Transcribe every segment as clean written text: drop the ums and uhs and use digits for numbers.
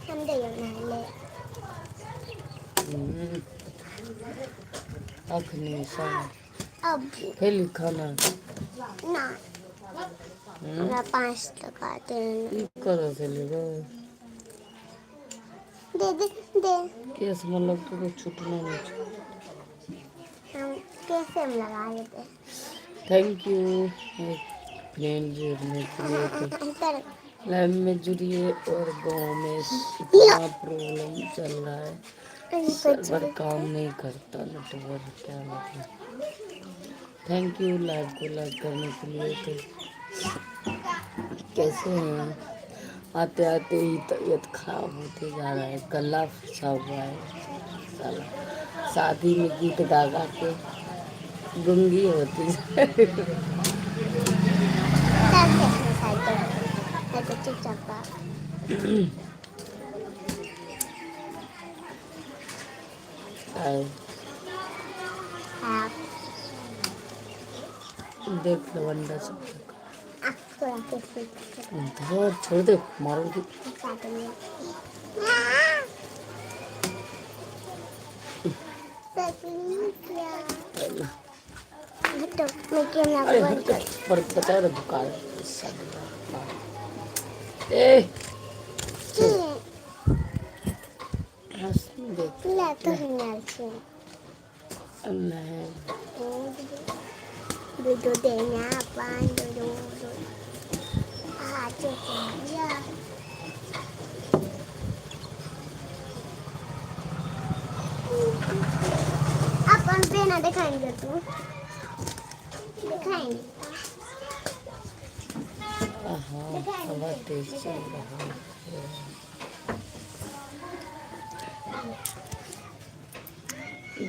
हम जाइए नहाने। अखनी सब अब खेली खाना ना हमरा 5 टका दे की करऽ चली गो दे दे दे। केस मतलब तो छूटना नहीं छै। हम कैसे हम लगा लेते। थैंक यू फ्रेंड जोड़ने के लिए। तो लाइव में जुड़िए। और गांव में इतना प्रॉब्लम चल रहा है, सर्वर काम नहीं करता, नेटवर्क क्या मतलब। थैंक यू लाइव को लाइक करने के लिए। तो कैसे हैं? आते आते ही तबीयत खराब होते जा रहा है, गला फंसा हुआ है साला। शादी में गीत गा गा के गूंगी होती जा रही है। आए, आप देख लो अंडा सब थोड़ा कैसे धो छोड़ दे मारूंगी। तो मैं कैमरा अरे बंद हट कर। पर बता रहा दुकान ए देख ला तो ले हिनाल से नहीं दो देना पान दो हाथ से या अपन पेना दिखाएंगे तू दिखाएंगे हाँ हवा तेज चल रहा है।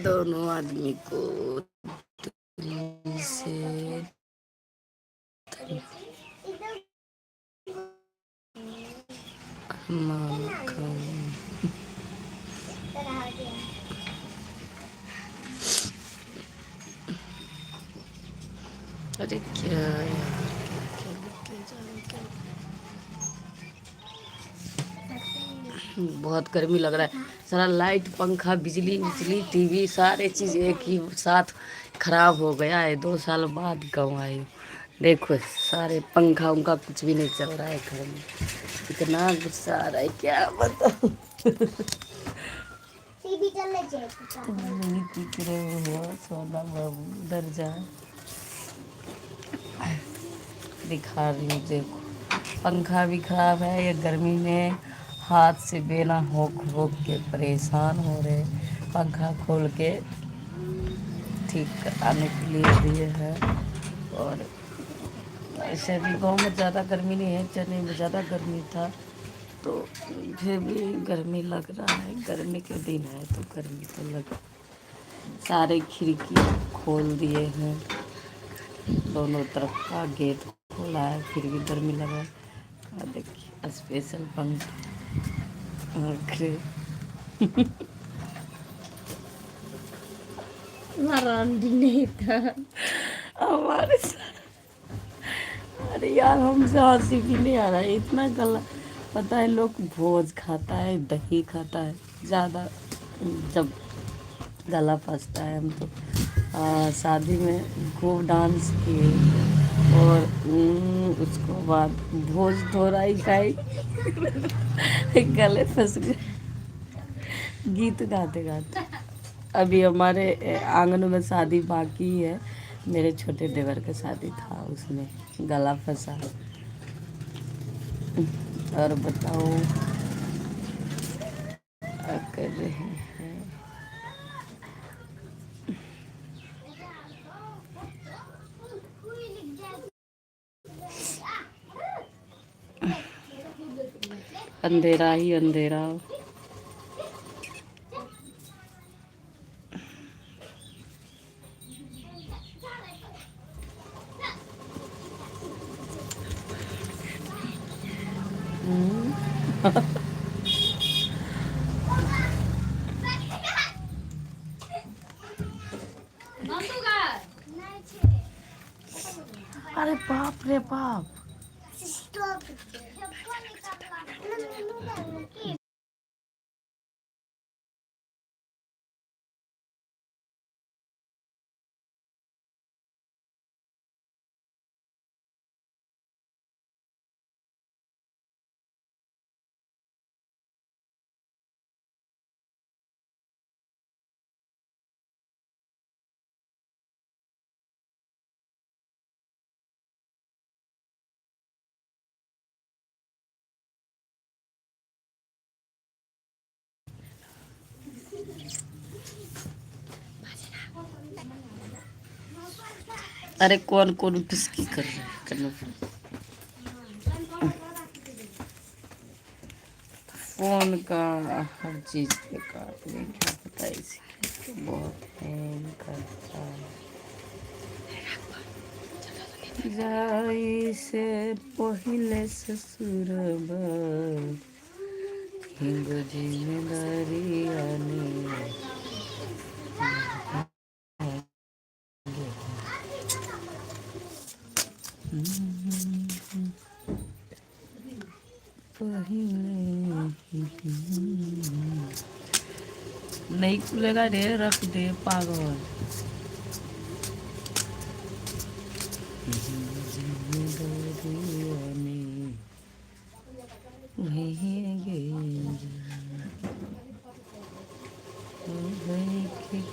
दोनों आदमी को दिल से मानकम। अरे क्या यार, क्या लेके जाऊं क्या? बहुत गर्मी लग रहा है। सारा लाइट पंखा बिजली बिजली टीवी सारे चीज़ एक ही साथ खराब हो गया है। 2 साल बाद गाँव आई हूँ। देखो सारे पंखा उनका कुछ भी नहीं चल रहा है घर में। इतना गुस्सा आ रहा है क्या बताऊँ। टीवी चल रही नहीं पीक रहे हो सोना बाबू उधर जा। दिखा रही हूँ देखो, पंखा भी खराब है। ये गर्मी में हाथ से बेना होक होक के परेशान हो रहे। पंखा खोल के ठीक कराने के लिए दिए हैं। और ऐसे भी गांव में ज़्यादा गर्मी नहीं है, चेन्नई में ज़्यादा गर्मी था, तो फिर भी गर्मी लग रहा है। गर्मी के दिन है तो गर्मी तो लग। सारे खिड़की खोल दिए हैं, दोनों तरफ का गेट खोला है, फिर भी गर्मी लगा है। और देखिए स्पेशल पंखा नारायण नहीं था हमारे साथ। अरे यार हमसे हंसी भी नहीं आ रहा है, इतना गला। पता है लोग भोज खाता है, दही खाता है ज़्यादा, जब गला फंसता है। हम तो शादी में खूब डांस किए और उसको बाद भोज थोड़ा खाई। गले फंस गए गीत गाते गाते। अभी हमारे आंगन में शादी बाकी है। मेरे छोटे देवर का शादी था, उसमें गला फंसा। और बताओ क्या कर रहे हैं? अंधेरा ही अंधेरा। अरे बाप रे बाप। अरे कौन कौन किसकी कर रहा है करना। फोन का हर चीज पे काटने क्या पता है, इसी बहुत हैंग करता है। जाई से पहले ससुर हिंग जिम्मेदारी आने नहीं खुलेगा रे, रख दे पागल।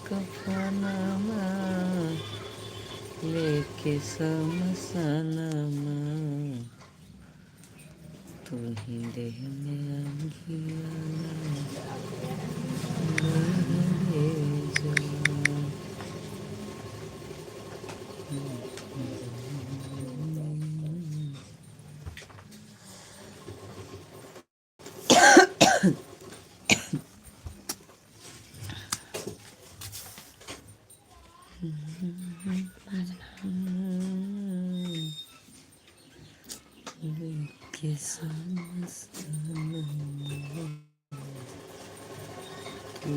कफनमा लेके समसनमा तू ही देह में अंगियाना ले जा। लेके समसनमा तू